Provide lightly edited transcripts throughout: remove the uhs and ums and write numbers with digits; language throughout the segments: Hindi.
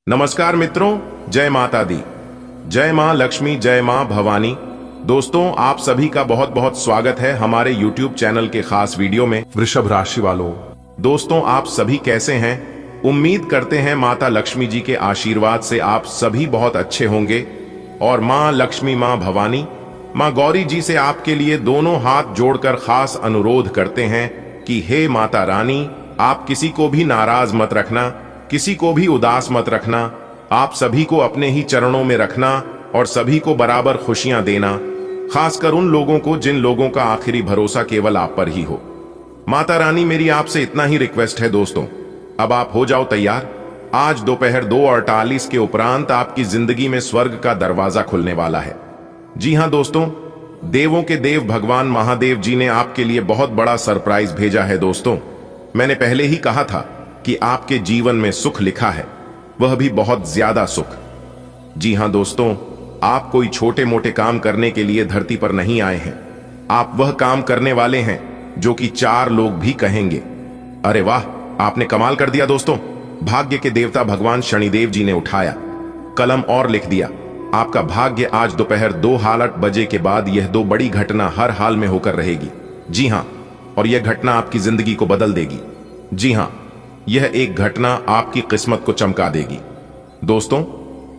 नमस्कार मित्रों, जय माता दी, जय मां लक्ष्मी, जय मां भवानी। दोस्तों, आप सभी का बहुत बहुत स्वागत है हमारे YouTube चैनल के खास वीडियो में। वृषभ राशि वालों, दोस्तों आप सभी कैसे हैं? उम्मीद करते हैं माता लक्ष्मी जी के आशीर्वाद से आप सभी बहुत अच्छे होंगे और मां लक्ष्मी, मां भवानी, मां गौरी जी से आपके लिए दोनों हाथ जोड़कर खास अनुरोध करते हैं कि हे माता रानी, आप किसी को भी नाराज मत रखना, किसी को भी उदास मत रखना, आप सभी को अपने ही चरणों में रखना और सभी को बराबर खुशियां देना, खासकर उन लोगों को जिन लोगों का आखिरी भरोसा केवल आप पर ही हो। माता रानी, मेरी आपसे इतना ही रिक्वेस्ट है दोस्तों, अब आप हो जाओ तैयार। आज दोपहर 2:48 के उपरांत आपकी जिंदगी में स्वर्ग का दरवाजा खुलने वाला है। जी हां दोस्तों, देवों के देव भगवान महादेव जी ने आपके लिए बहुत बड़ा सरप्राइज भेजा है। दोस्तों, मैंने पहले ही कहा था कि आपके जीवन में सुख लिखा है, वह भी बहुत ज्यादा सुख। जी हां दोस्तों, आप कोई छोटे मोटे काम करने के लिए धरती पर नहीं आए हैं। आप वह काम करने वाले हैं जो कि 4 लोग भी कहेंगे, अरे वाह, आपने कमाल कर दिया। दोस्तों, भाग्य के देवता भगवान शनिदेव जी ने उठाया कलम और लिख दिया, आपका भाग्य आज दोपहर 2:08 बजे के बाद यह 2 बड़ी घटना हर हाल में होकर रहेगी। जी हां, और यह घटना आपकी जिंदगी को बदल देगी। जी हां, यह एक घटना आपकी किस्मत को चमका देगी। दोस्तों,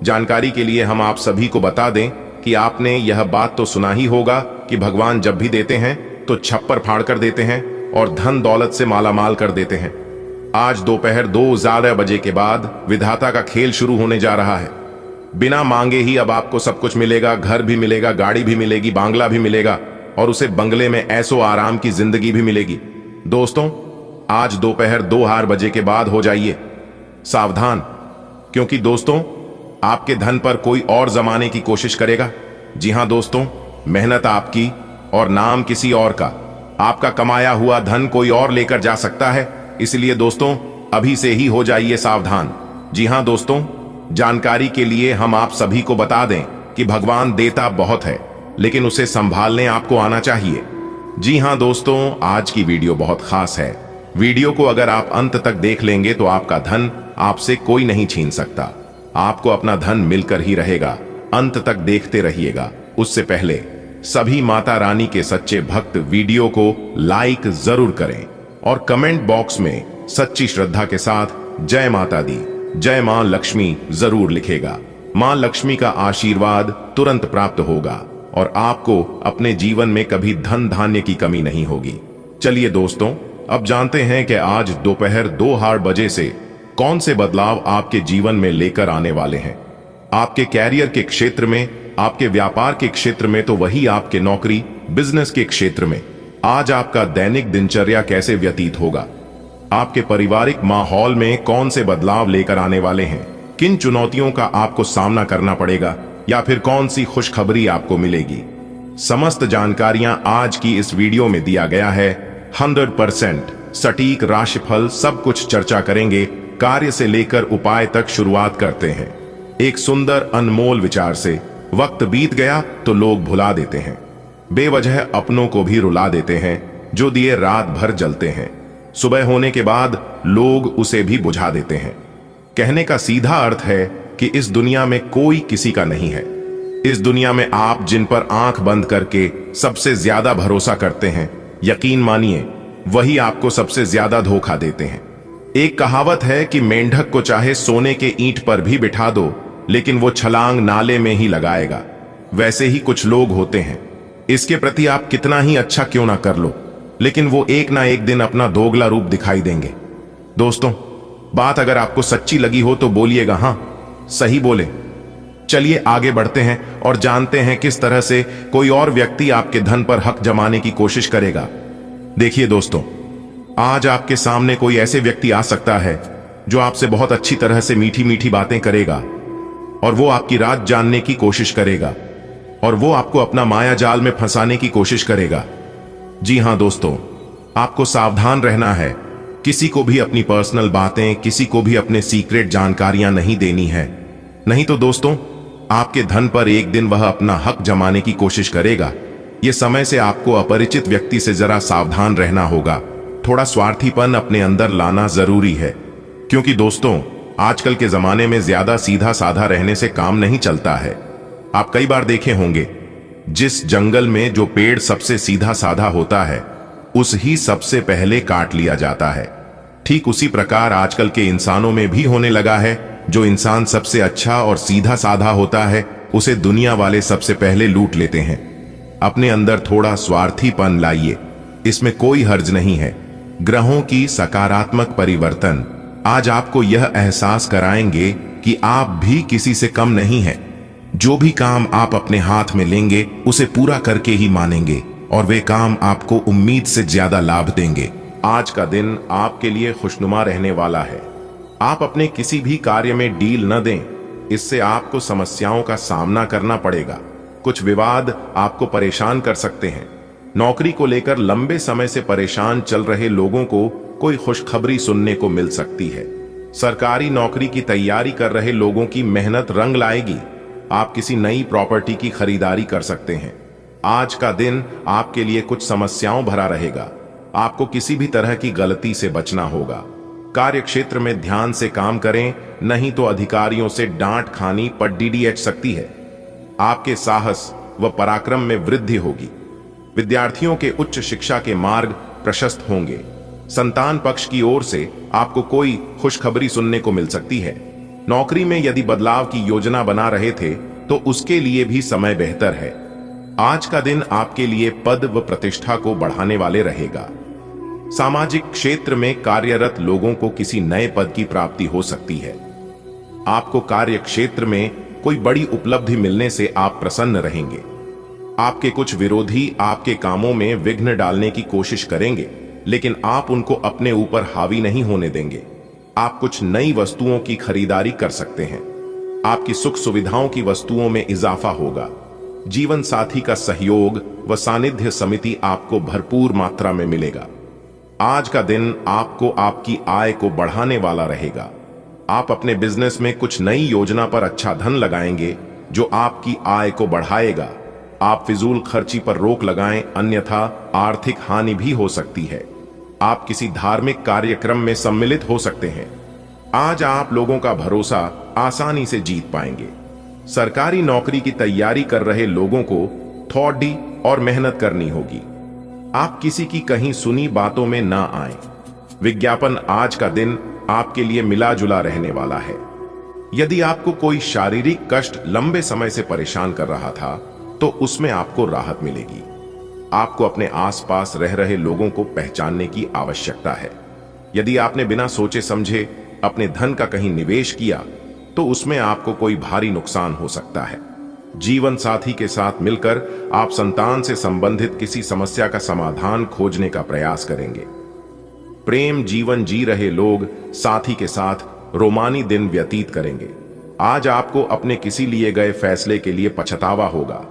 जानकारी के लिए हम आप सभी को बता दें कि आपने यह बात तो सुना ही होगा कि भगवान जब भी देते हैं तो छप्पर फाड़ कर देते हैं और धन दौलत से मालामाल कर देते हैं। आज दोपहर 2:11 बजे के बाद विधाता का खेल शुरू होने जा रहा है। बिना मांगे ही अब आपको सब कुछ मिलेगा, घर भी मिलेगा, गाड़ी भी मिलेगी, बांग्ला भी मिलेगा और उसे बंगले में ऐसो आराम की जिंदगी भी मिलेगी। दोस्तों, आज दोपहर 2:08 बजे के बाद हो जाइए सावधान, क्योंकि दोस्तों आपके धन पर कोई और जमाने की कोशिश करेगा। जी हां दोस्तों, मेहनत आपकी और नाम किसी और का। आपका कमाया हुआ धन कोई और लेकर जा सकता है, इसलिए दोस्तों अभी से ही हो जाइए सावधान। जी हां दोस्तों, जानकारी के लिए हम आप सभी को बता दें कि भगवान देता बहुत है, लेकिन उसे संभालने आपको आना चाहिए। जी हां दोस्तों, आज की वीडियो बहुत खास है। वीडियो को अगर आप अंत तक देख लेंगे तो आपका धन आपसे कोई नहीं छीन सकता। आपको अपना धन मिलकर ही रहेगा। अंत तक देखते रहिएगा। उससे पहले सभी माता रानी के सच्चे भक्त वीडियो को लाइक जरूर करें और कमेंट बॉक्स में सच्ची श्रद्धा के साथ जय माता दी, जय मां लक्ष्मी जरूर लिखेगा। मां लक्ष्मी का आशीर्वाद तुरंत प्राप्त होगा और आपको अपने जीवन में कभी धन धान्य की कमी नहीं होगी। चलिए दोस्तों, अब जानते हैं कि आज दोपहर 2:08 बजे से कौन से बदलाव आपके जीवन में लेकर आने वाले हैं। आपके कैरियर के क्षेत्र में, आपके व्यापार के क्षेत्र में, तो वही आपके नौकरी बिजनेस के क्षेत्र में आज आपका दैनिक दिनचर्या कैसे व्यतीत होगा। आपके पारिवारिक माहौल में कौन से बदलाव लेकर आने वाले हैं, किन चुनौतियों का आपको सामना करना पड़ेगा या फिर कौन सी खुशखबरी आपको मिलेगी। समस्त जानकारियां आज की इस वीडियो में दिया गया है। 100% सटीक राशिफल सब कुछ चर्चा करेंगे। कार्य से लेकर उपाय तक शुरुआत करते हैं एक सुंदर अनमोल विचार से। वक्त बीत गया तो लोग भुला देते हैं, बेवजह अपनों को भी रुला देते हैं। जो दिए रात भर जलते हैं, सुबह होने के बाद लोग उसे भी बुझा देते हैं। कहने का सीधा अर्थ है कि इस दुनिया में कोई किसी का नहीं है। इस दुनिया में आप जिन पर आंख बंद करके सबसे ज्यादा भरोसा करते हैं, यकीन मानिए वही आपको सबसे ज्यादा धोखा देते हैं। एक कहावत है कि मेंढक को चाहे सोने के ईंट पर भी बिठा दो, लेकिन वो छलांग नाले में ही लगाएगा। वैसे ही कुछ लोग होते हैं, इसके प्रति आप कितना ही अच्छा क्यों ना कर लो, लेकिन वो एक ना एक दिन अपना दोगला रूप दिखाई देंगे। दोस्तों, बात अगर आपको सच्ची लगी हो तो बोलिएगा हां, सही बोले। चलिए आगे बढ़ते हैं और जानते हैं किस तरह से कोई और व्यक्ति आपके धन पर हक जमाने की कोशिश करेगा। देखिए दोस्तों, आज आपके सामने कोई ऐसे व्यक्ति आ सकता है जो आपसे बहुत अच्छी तरह से मीठी मीठी बातें करेगा और वो आपकी राज जानने की कोशिश करेगा और वो आपको अपना माया जाल में फंसाने की कोशिश करेगा। जी हां दोस्तों, आपको सावधान रहना है। किसी को भी अपनी पर्सनल बातें, किसी को भी अपने सीक्रेट जानकारियां नहीं देनी है, नहीं तो दोस्तों आपके धन पर एक दिन वह अपना हक जमाने की कोशिश करेगा। यह समय से आपको अपरिचित व्यक्ति से जरा सावधान रहना होगा। थोड़ा स्वार्थीपन अपने अंदर लाना जरूरी है, क्योंकि दोस्तों आजकल के जमाने में ज्यादा सीधा साधा रहने से काम नहीं चलता है। आप कई बार देखे होंगे, जिस जंगल में जो पेड़ सबसे सीधा साधा होता है उस ही सबसे पहले काट लिया जाता है। ठीक उसी प्रकार आजकल के इंसानों में भी होने लगा है। जो इंसान सबसे अच्छा और सीधा साधा होता है उसे दुनिया वाले सबसे पहले लूट लेते हैं। अपने अंदर थोड़ा स्वार्थीपन लाइए, इसमें कोई हर्ज नहीं है। ग्रहों की सकारात्मक परिवर्तन आज आपको यह एहसास कराएंगे कि आप भी किसी से कम नहीं हैं। जो भी काम आप अपने हाथ में लेंगे उसे पूरा करके ही मानेंगे और वे काम आपको उम्मीद से ज्यादा लाभ देंगे। आज का दिन आपके लिए खुशनुमा रहने वाला है। आप अपने किसी भी कार्य में डील न दें, इससे आपको समस्याओं का सामना करना पड़ेगा। कुछ विवाद आपको परेशान कर सकते हैं। नौकरी को लेकर लंबे समय से परेशान चल रहे लोगों को कोई खुशखबरी सुनने को मिल सकती है। सरकारी नौकरी की तैयारी कर रहे लोगों की मेहनत रंग लाएगी। आप किसी नई प्रॉपर्टी की खरीदारी कर सकते हैं। आज का दिन आपके लिए कुछ समस्याओं भरा रहेगा। आपको किसी भी तरह की गलती से बचना होगा। कार्य क्षेत्र में ध्यान से काम करें, नहीं तो अधिकारियों से डांट खानी पड़ DDH सकती है। आपके साहस व पराक्रम में वृद्धि होगी। विद्यार्थियों के उच्च शिक्षा के मार्ग प्रशस्त होंगे। संतान पक्ष की ओर से आपको कोई खुशखबरी सुनने को मिल सकती है। नौकरी में यदि बदलाव की योजना बना रहे थे तो उसके लिए भी समय बेहतर है। आज का दिन आपके लिए पद व प्रतिष्ठा को बढ़ाने वाले रहेगा। सामाजिक क्षेत्र में कार्यरत लोगों को किसी नए पद की प्राप्ति हो सकती है। आपको कार्य क्षेत्र में कोई बड़ी उपलब्धि मिलने से आप प्रसन्न रहेंगे। आपके कुछ विरोधी आपके कामों में विघ्न डालने की कोशिश करेंगे, लेकिन आप उनको अपने ऊपर हावी नहीं होने देंगे। आप कुछ नई वस्तुओं की खरीदारी कर सकते हैं। आपकी सुख सुविधाओं की वस्तुओं में इजाफा होगा। जीवन साथी का सहयोग व सानिध्य समिति आपको भरपूर मात्रा में मिलेगा। आज का दिन आपको आपकी आय को बढ़ाने वाला रहेगा। आप अपने बिजनेस में कुछ नई योजना पर अच्छा धन लगाएंगे जो आपकी आय को बढ़ाएगा। आप फिजूल खर्ची पर रोक लगाएं, अन्यथा आर्थिक हानि भी हो सकती है। आप किसी धार्मिक कार्यक्रम में सम्मिलित हो सकते हैं। आज आप लोगों का भरोसा आसानी से जीत पाएंगे। सरकारी नौकरी की तैयारी कर रहे लोगों को थोड़ी और मेहनत करनी होगी। आप किसी की कहीं सुनी बातों में ना आएं। विज्ञापन आज का दिन आपके लिए मिला जुला रहने वाला है। यदि आपको कोई शारीरिक कष्ट लंबे समय से परेशान कर रहा था तो उसमें आपको राहत मिलेगी। आपको अपने आसपास रह रहे लोगों को पहचानने की आवश्यकता है। यदि आपने बिना सोचे समझे अपने धन का कहीं निवेश किया तो उसमें आपको कोई भारी नुकसान हो सकता है। जीवन साथी के साथ मिलकर आप संतान से संबंधित किसी समस्या का समाधान खोजने का प्रयास करेंगे। प्रेम जीवन जी रहे लोग साथी के साथ रोमानी दिन व्यतीत करेंगे। आज आपको अपने किसी लिए गए फैसले के लिए पछतावा होगा।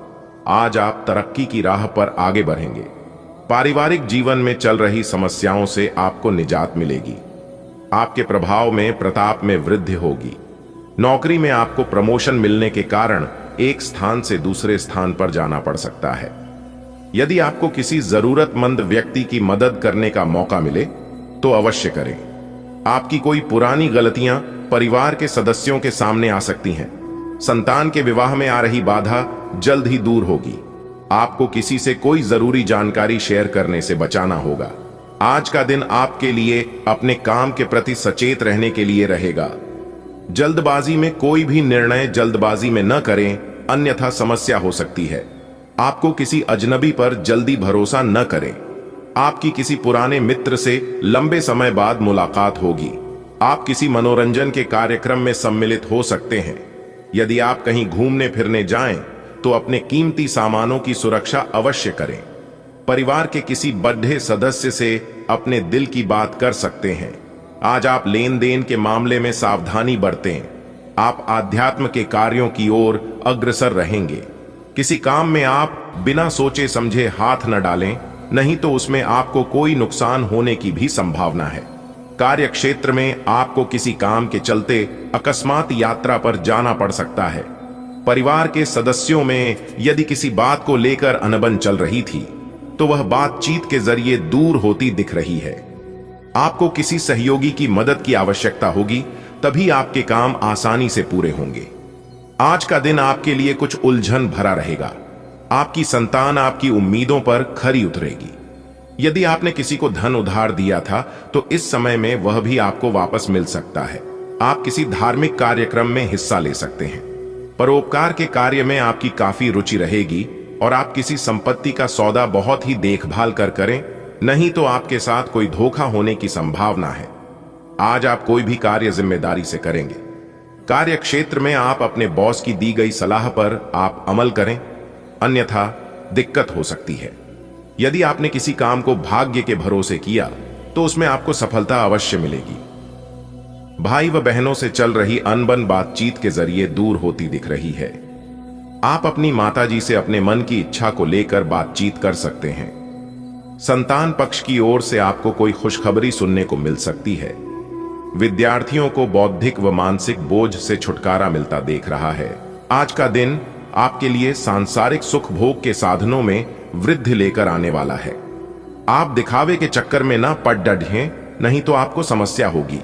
आज आप तरक्की की राह पर आगे बढ़ेंगे। पारिवारिक जीवन में चल रही समस्याओं से आपको निजात मिलेगी। आपके प्रभाव में प्रताप में वृद्धि होगी। नौकरी में आपको प्रमोशन मिलने के कारण एक स्थान से दूसरे स्थान पर जाना पड़ सकता है। यदि आपको किसी जरूरतमंद व्यक्ति की मदद करने का मौका मिले तो अवश्य करें। आपकी कोई पुरानी गलतियां परिवार के सदस्यों के सामने आ सकती हैं। संतान के विवाह में आ रही बाधा जल्द ही दूर होगी। आपको किसी से कोई जरूरी जानकारी शेयर करने से बचाना होगा। आज का दिन आपके लिए अपने काम के प्रति सचेत रहने के लिए रहेगा। जल्दबाजी में कोई भी निर्णय जल्दबाजी में न करें, अन्यथा समस्या हो सकती है। आपको किसी अजनबी पर जल्दी भरोसा न करें। आपकी किसी पुराने मित्र से लंबे समय बाद मुलाकात होगी। आप किसी मनोरंजन के कार्यक्रम में सम्मिलित हो सकते हैं। यदि आप कहीं घूमने फिरने जाएं तो अपने कीमती सामानों की सुरक्षा अवश्य करें। परिवार के किसी बड़े सदस्य से अपने दिल की बात कर सकते हैं। आज आप लेन देन के मामले में सावधानी बरतें। आप आध्यात्म के कार्यों की ओर अग्रसर रहेंगे। किसी काम में आप बिना सोचे समझे हाथ न डालें, नहीं तो उसमें आपको कोई नुकसान होने की भी संभावना है। कार्य क्षेत्र में आपको किसी काम के चलते अकस्मात यात्रा पर जाना पड़ सकता है। परिवार के सदस्यों में यदि किसी बात को लेकर अनबन चल रही थी तो वह बातचीत के जरिए दूर होती दिख रही है। आपको किसी सहयोगी की मदद की आवश्यकता होगी। तभी आपके काम आसानी से पूरे होंगे। आज का दिन आपके लिए कुछ उलझन भरा रहेगा। आपकी संतान आपकी उम्मीदों पर खरी उतरेगी। यदि आपने किसी को धन उधार दिया था तो इस समय में वह भी आपको वापस मिल सकता है। आप किसी धार्मिक कार्यक्रम में हिस्सा ले सकते हैं। परोपकार के कार्य में आपकी काफी रुचि रहेगी और आप किसी संपत्ति का सौदा बहुत ही देखभाल कर करें, नहीं तो आपके साथ कोई धोखा होने की संभावना है। आज आप कोई भी कार्य जिम्मेदारी से करेंगे। कार्य क्षेत्र में आप अपने बॉस की दी गई सलाह पर आप अमल करें, अन्यथा दिक्कत हो सकती है। यदि आपने किसी काम को भाग्य के भरोसे किया तो उसमें आपको सफलता अवश्य मिलेगी। भाई व बहनों से चल रही अनबन बातचीत के जरिए दूर होती दिख रही है। आप अपनी माताजी से अपने मन की इच्छा को लेकर बातचीत कर सकते हैं। संतान पक्ष की ओर से आपको कोई खुशखबरी सुनने को मिल सकती है। विद्यार्थियों को बौद्धिक व मानसिक बोझ से छुटकारा मिलता देख रहा है। आज का दिन आपके लिए सांसारिक सुख भोग के साधनों में वृद्धि लेकर आने वाला है। आप दिखावे के चक्कर में ना पड़ डटें, नहीं तो आपको समस्या होगी।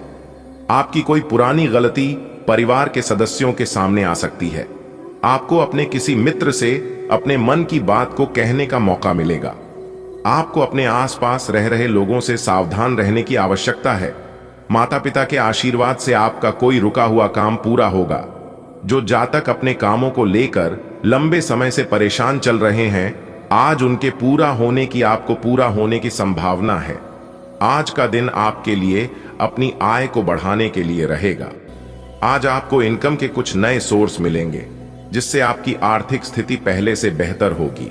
आपकी कोई पुरानी गलती परिवार के सदस्यों के सामने आ सकती है। आपको अपने किसी मित्र से अपने मन की बात को कहने का मौका मिलेगा। आपको अपने आसपास रह रहे लोगों से सावधान रहने की आवश्यकता है। माता पिता के आशीर्वाद से आपका कोई रुका हुआ काम पूरा होगा। जो जातक अपने कामों को लेकर लंबे समय से परेशान चल रहे हैं, आज उनके पूरा होने की आपको पूरा होने की संभावना है। आज का दिन आपके लिए अपनी आय को बढ़ाने के लिए रहेगा। आज आपको इनकम के कुछ नए सोर्स मिलेंगे, जिससे आपकी आर्थिक स्थिति पहले से बेहतर होगी।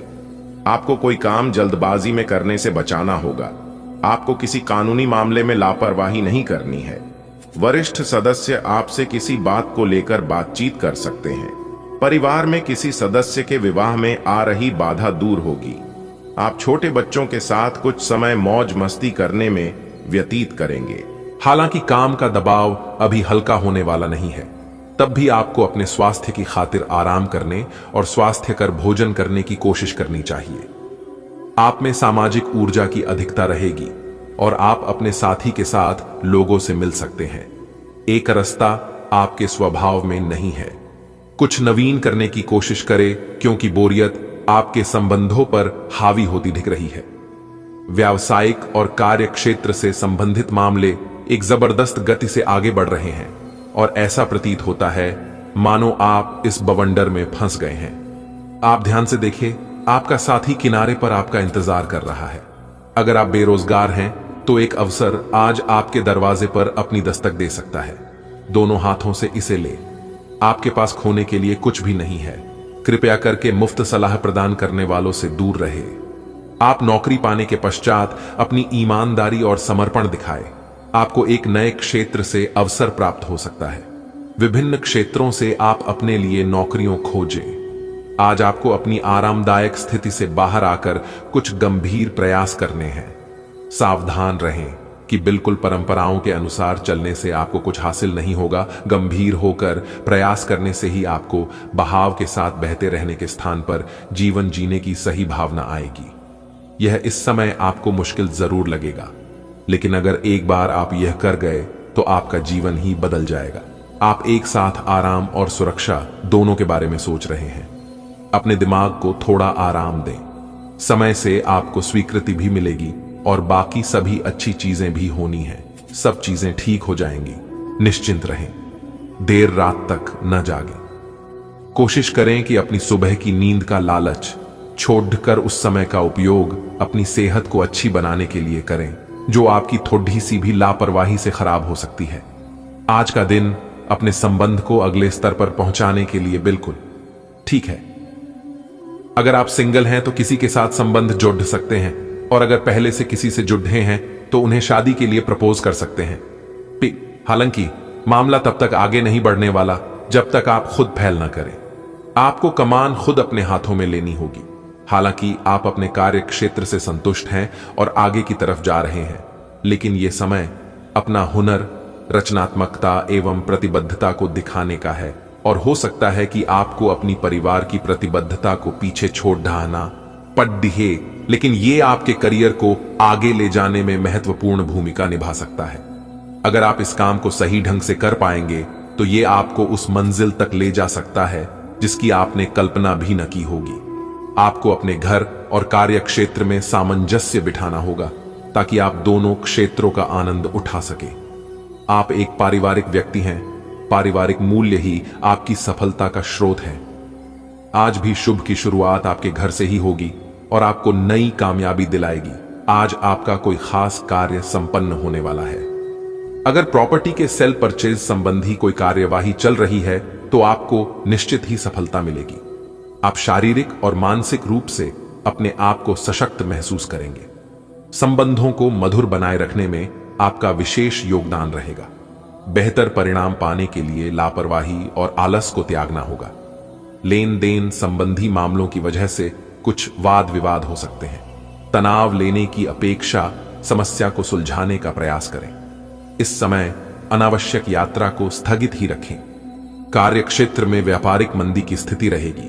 आपको कोई काम जल्दबाजी में करने से बचाना होगा। आपको किसी कानूनी मामले में लापरवाही नहीं करनी है। वरिष्ठ सदस्य आपसे किसी बात को लेकर बातचीत कर सकते हैं। परिवार में किसी सदस्य के विवाह में आ रही बाधा दूर होगी। आप छोटे बच्चों के साथ कुछ समय मौज मस्ती करने में व्यतीत करेंगे। हालांकि काम का दबाव अभी हल्का होने वाला नहीं है, तब भी आपको अपने स्वास्थ्य की खातिर आराम करने और स्वास्थ्यकर भोजन करने की कोशिश करनी चाहिए। आप में सामाजिक ऊर्जा की अधिकता रहेगी और आप अपने साथी के साथ लोगों से मिल सकते हैं। एक रास्ता आपके स्वभाव में नहीं है। कुछ नवीन करने की कोशिश करें, क्योंकि बोरियत आपके संबंधों पर हावी होती दिख रही है। व्यावसायिक और कार्य क्षेत्र से संबंधित मामले एक जबरदस्त गति से आगे बढ़ रहे हैं और ऐसा प्रतीत होता है मानो आप इस बवंडर में फंस गए हैं। आप ध्यान से देखिए, आपका साथी किनारे पर आपका इंतजार कर रहा है। अगर आप बेरोजगार हैं तो एक अवसर आज आपके दरवाजे पर अपनी दस्तक दे सकता है। दोनों हाथों से इसे ले। आपके पास खोने के लिए कुछ भी नहीं है। कृपया करके मुफ्त सलाह प्रदान करने वालों से दूर रहे। आप नौकरी पाने के पश्चात अपनी ईमानदारी और समर्पण दिखाए। आपको एक नए क्षेत्र से अवसर प्राप्त हो सकता है। विभिन्न क्षेत्रों से आप अपने लिए नौकरियों खोजें। आज आपको अपनी आरामदायक स्थिति से बाहर आकर कुछ गंभीर प्रयास करने हैं। सावधान रहें कि बिल्कुल परंपराओं के अनुसार चलने से आपको कुछ हासिल नहीं होगा। गंभीर होकर प्रयास करने से ही आपको बहाव के साथ बहते रहने के स्थान पर जीवन जीने की सही भावना आएगी। यह इस समय आपको मुश्किल जरूर लगेगा, लेकिन अगर एक बार आप यह कर गए तो आपका जीवन ही बदल जाएगा। आप एक साथ आराम और सुरक्षा दोनों के बारे में सोच रहे हैं। अपने दिमाग को थोड़ा आराम दें। समय से आपको स्वीकृति भी मिलेगी और बाकी सभी अच्छी चीजें भी होनी हैं। सब चीजें ठीक हो जाएंगी। निश्चिंत रहें। देर रात तक न जागें। कोशिश करें कि अपनी सुबह की नींद का लालच छोड़कर उस समय का उपयोग अपनी सेहत को अच्छी बनाने के लिए करें, जो आपकी थोड़ी सी भी लापरवाही से खराब हो सकती है। आज का दिन अपने संबंध को अगले स्तर पर पहुंचाने के लिए बिल्कुल ठीक है। अगर आप सिंगल हैं तो किसी के साथ संबंध जोड़ सकते हैं, और अगर पहले से किसी से जुड़े हैं तो उन्हें शादी के लिए प्रपोज कर सकते हैं। हालांकि मामला तब तक आगे नहीं बढ़ने वाला जब तक आप खुद पहल न करें। आपको कमान खुद अपने हाथों में लेनी होगी। हालांकि आप अपने कार्य क्षेत्र से संतुष्ट हैं और आगे की तरफ जा रहे हैं, लेकिन यह समय अपना हुनर, रचनात्मकता एवं प्रतिबद्धता को दिखाने का है। और हो सकता है कि आपको अपनी परिवार की प्रतिबद्धता को पीछे छोड़ ढाना पड़ दिहे, लेकिन ये आपके करियर को आगे ले जाने में महत्वपूर्ण भूमिका निभा सकता है। अगर आप इस काम को सही ढंग से कर पाएंगे तो ये आपको उस मंजिल तक ले जा सकता है जिसकी आपने कल्पना भी न की होगी। आपको अपने घर और कार्य क्षेत्र में सामंजस्य बिठाना होगा ताकि आप दोनों क्षेत्रों का आनंद उठा सके। आप एक पारिवारिक व्यक्ति हैं। पारिवारिक मूल्य ही आपकी सफलता का स्रोत है। आज भी शुभ की शुरुआत आपके घर से ही होगी और आपको नई कामयाबी दिलाएगी। आज आपका कोई खास कार्य संपन्न होने वाला है। अगर प्रॉपर्टी के सेल परचेज संबंधी कोई कार्यवाही चल रही है तो आपको निश्चित ही सफलता मिलेगी। आप शारीरिक और मानसिक रूप से अपने आप को सशक्त महसूस करेंगे। संबंधों को मधुर बनाए रखने में आपका विशेष योगदान रहेगा। बेहतर परिणाम पाने के लिए लापरवाही और आलस को त्यागना होगा। लेन देन संबंधी मामलों की वजह से कुछ वाद विवाद हो सकते हैं। तनाव लेने की अपेक्षा समस्या को सुलझाने का प्रयास करें। इस समय अनावश्यक यात्रा को स्थगित ही रखें। कार्यक्षेत्र में व्यापारिक मंदी की स्थिति रहेगी।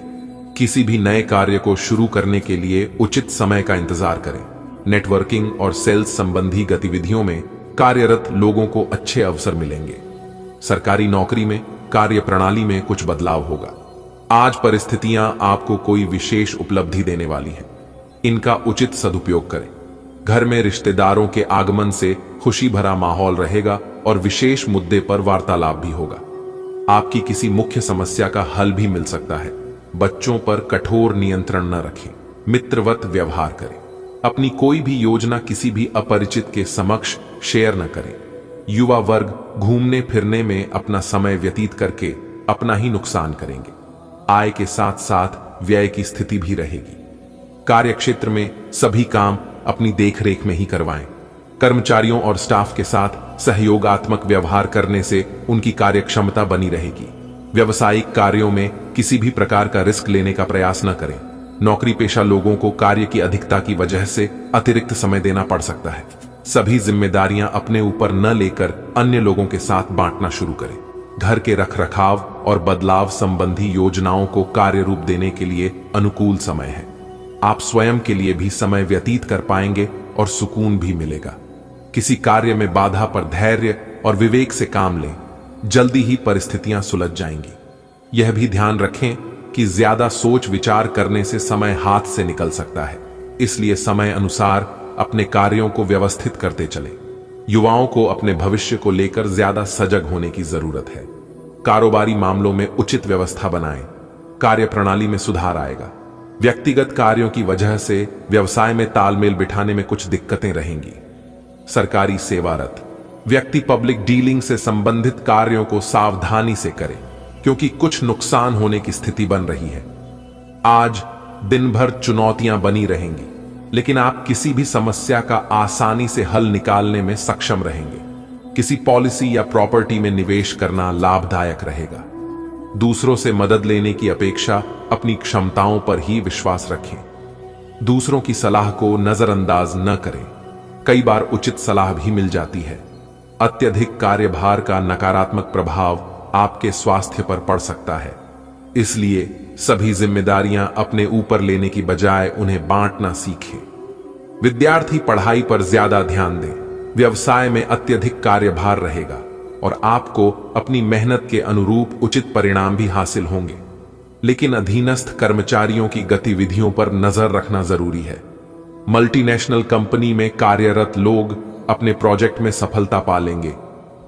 किसी भी नए कार्य को शुरू करने के लिए उचित समय का इंतजार करें। नेटवर्किंग और सेल्स संबंधी गतिविधियों में कार्यरत लोगों को अच्छे अवसर मिलेंगे। सरकारी नौकरी में कार्य प्रणाली में कुछ बदलाव होगा। आज परिस्थितियां आपको कोई विशेष उपलब्धि देने वाली हैं। इनका उचित सदुपयोग करें। घर में रिश्तेदारों के आगमन से खुशी भरा माहौल रहेगा और विशेष मुद्दे पर वार्तालाप भी होगा। आपकी किसी मुख्य समस्या का हल भी मिल सकता है। बच्चों पर कठोर नियंत्रण न रखें। मित्रवत व्यवहार करें। अपनी कोई भी योजना किसी भी अपरिचित के समक्ष शेयर न करें। युवा वर्ग घूमने फिरने में अपना समय व्यतीत करके अपना ही नुकसान करेंगे। आय के साथ साथ व्यय की स्थिति भी रहेगी। कार्यक्षेत्र में सभी काम अपनी देखरेख में ही करवाएं। कर्मचारियों और स्टाफ के साथ सहयोगात्मक व्यवहार करने से उनकी कार्यक्षमता बनी रहेगी। व्यवसायिक कार्यों में किसी भी प्रकार का रिस्क लेने का प्रयास न करें। नौकरी पेशा लोगों को कार्य की अधिकता की वजह से अतिरिक्त समय देना पड़ सकता है। सभी जिम्मेदारियां अपने ऊपर न लेकर अन्य लोगों के साथ बांटना शुरू करें। घर के रखरखाव और बदलाव संबंधी योजनाओं को कार्य रूप देने के लिए अनुकूल समय है। आप स्वयं के लिए भी समय व्यतीत कर पाएंगे और सुकून भी मिलेगा। किसी कार्य में बाधा पर धैर्य और विवेक से काम लें। जल्दी ही परिस्थितियां सुलझ जाएंगी। यह भी ध्यान रखें कि ज्यादा सोच विचार करने से समय हाथ से निकल सकता है। इसलिए समय अनुसार अपने कार्यों को व्यवस्थित करते चलें। युवाओं को अपने भविष्य को लेकर ज्यादा सजग होने की जरूरत है। कारोबारी मामलों में उचित व्यवस्था बनाएं। कार्य प्रणाली में सुधार आएगा। व्यक्तिगत कार्यों की वजह से व्यवसाय में तालमेल बिठाने में कुछ दिक्कतें रहेंगी। सरकारी सेवारत व्यक्ति पब्लिक डीलिंग से संबंधित कार्यों को सावधानी से करें क्योंकि कुछ नुकसान होने की स्थिति बन रही है। आज दिन भर चुनौतियां बनी रहेंगी, लेकिन आप किसी भी समस्या का आसानी से हल निकालने में सक्षम रहेंगे। किसी पॉलिसी या प्रॉपर्टी में निवेश करना लाभदायक रहेगा। दूसरों से मदद लेने की अपेक्षा अपनी क्षमताओं पर ही विश्वास रखें। दूसरों की सलाह को नजरअंदाज न करें। कई बार उचित सलाह भी मिल जाती है। अत्यधिक कार्यभार का नकारात्मक प्रभाव आपके स्वास्थ्य पर पड़ सकता है। इसलिए सभी जिम्मेदारियां अपने ऊपर लेने की बजाय उन्हें बांटना सीखें। विद्यार्थी पढ़ाई पर ज्यादा ध्यान दें। व्यवसाय में अत्यधिक कार्यभार रहेगा और आपको अपनी मेहनत के अनुरूप उचित परिणाम भी हासिल होंगे, लेकिन अधीनस्थ कर्मचारियों की गतिविधियों पर नजर रखना जरूरी है। मल्टीनेशनल कंपनी में कार्यरत लोग अपने प्रोजेक्ट में सफलता पा लेंगे।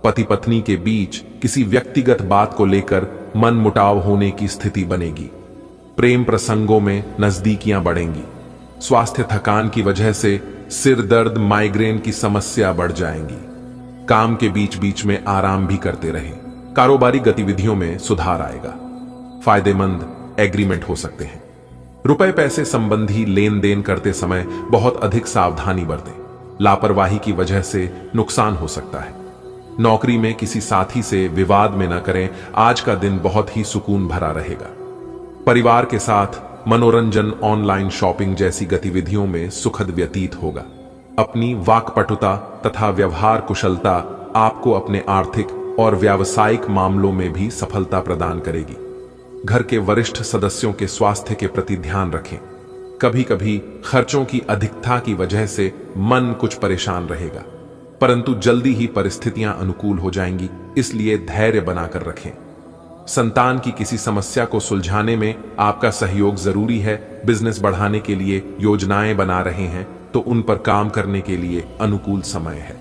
पति पत्नी के बीच किसी व्यक्तिगत बात को लेकर मनमुटाव होने की स्थिति बनेगी। प्रेम प्रसंगों में नजदीकियां बढ़ेंगी। स्वास्थ्य थकान की वजह से सिर दर्द, माइग्रेन की समस्या बढ़ जाएंगी। काम के बीच बीच में आराम भी करते रहें। कारोबारी गतिविधियों में सुधार आएगा। फायदेमंद एग्रीमेंट हो सकते हैं। रुपए पैसे संबंधी लेन देन करते समय बहुत अधिक सावधानी बरतें। लापरवाही की वजह से नुकसान हो सकता है। नौकरी में किसी साथी से विवाद में न करें। आज का दिन बहुत ही सुकून भरा रहेगा। परिवार के साथ मनोरंजन, ऑनलाइन शॉपिंग जैसी गतिविधियों में सुखद व्यतीत होगा। अपनी वाक्पटुता तथा व्यवहार कुशलता आपको अपने आर्थिक और व्यावसायिक मामलों में भी सफलता प्रदान करेगी। घर के वरिष्ठ सदस्यों के स्वास्थ्य के प्रति ध्यान रखें। कभी कभी खर्चों की अधिकता की वजह से मन कुछ परेशान रहेगा। परंतु जल्दी ही परिस्थितियां अनुकूल हो जाएंगी, इसलिए धैर्य बनाकर रखें। संतान की किसी समस्या को सुलझाने में आपका सहयोग जरूरी है। बिजनेस बढ़ाने के लिए योजनाएं बना रहे हैं तो उन पर काम करने के लिए अनुकूल समय है।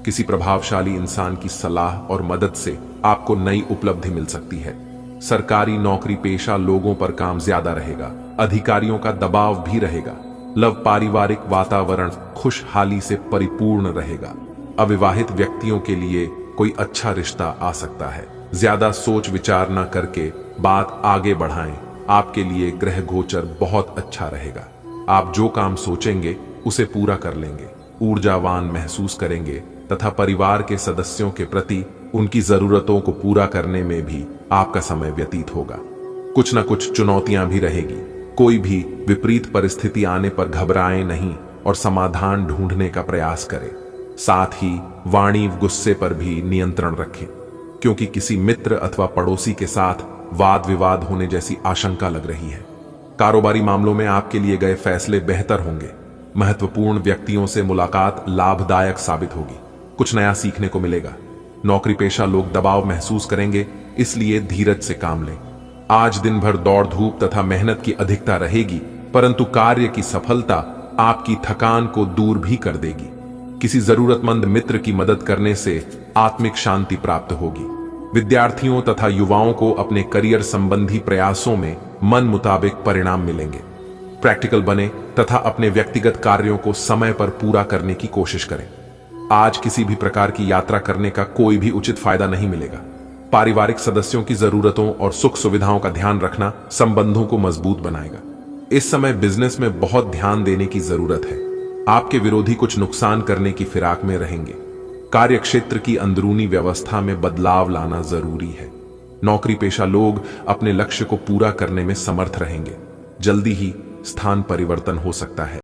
किसी प्रभावशाली इंसान की सलाह और मदद से आपको नई उपलब्धि मिल सकती है। सरकारी नौकरी पेशा लोगों पर काम ज्यादा रहेगा, अधिकारियों का दबाव भी रहेगा। लव पारिवारिक वातावरण खुशहाली से परिपूर्ण रहेगा। अविवाहित व्यक्तियों के लिए कोई अच्छा रिश्ता आ सकता है। ज्यादा सोच विचार न करके बात आगे बढ़ाएं। आपके लिए ग्रह गोचर बहुत अच्छा रहेगा। आप जो काम सोचेंगे उसे पूरा कर लेंगे, ऊर्जावान महसूस करेंगे तथा परिवार के सदस्यों के प्रति उनकी जरूरतों को पूरा करने में भी आपका समय व्यतीत होगा। कुछ न कुछ चुनौतियां भी रहेगी। कोई भी विपरीत परिस्थिति आने पर घबराएं नहीं और समाधान ढूंढने का प्रयास करें। साथ ही वाणी गुस्से पर भी नियंत्रण रखें, क्योंकि किसी मित्र अथवा पड़ोसी के साथ वाद विवाद होने जैसी आशंका लग रही है। कारोबारी मामलों में आपके लिए गए फैसले बेहतर होंगे। महत्वपूर्ण व्यक्तियों से मुलाकात लाभदायक साबित होगी। कुछ नया सीखने को मिलेगा। नौकरी पेशा लोग दबाव महसूस करेंगे, इसलिए धीरज से काम लें। आज दिन भर दौड़ धूप तथा मेहनत की अधिकता रहेगी, परंतु कार्य की सफलता आपकी थकान को दूर भी कर देगी। किसी जरूरतमंद मित्र की मदद करने से आत्मिक शांति प्राप्त होगी। विद्यार्थियों तथा युवाओं को अपने करियर संबंधी प्रयासों में मन मुताबिक परिणाम मिलेंगे। प्रैक्टिकल बने तथा अपने व्यक्तिगत कार्यों को समय पर पूरा करने की कोशिश करें। आज किसी भी प्रकार की यात्रा करने का कोई भी उचित फायदा नहीं मिलेगा। पारिवारिक सदस्यों की जरूरतों और सुख सुविधाओं का ध्यान रखना संबंधों को मजबूत बनाएगा। इस समय बिजनेस में बहुत ध्यान देने की जरूरत है। आपके विरोधी कुछ नुकसान करने की फिराक में रहेंगे। कार्य क्षेत्र की अंदरूनी व्यवस्था में बदलाव लाना जरूरी है। नौकरी पेशा लोग अपने लक्ष्य को पूरा करने में समर्थ रहेंगे। जल्दी ही स्थान परिवर्तन हो सकता है।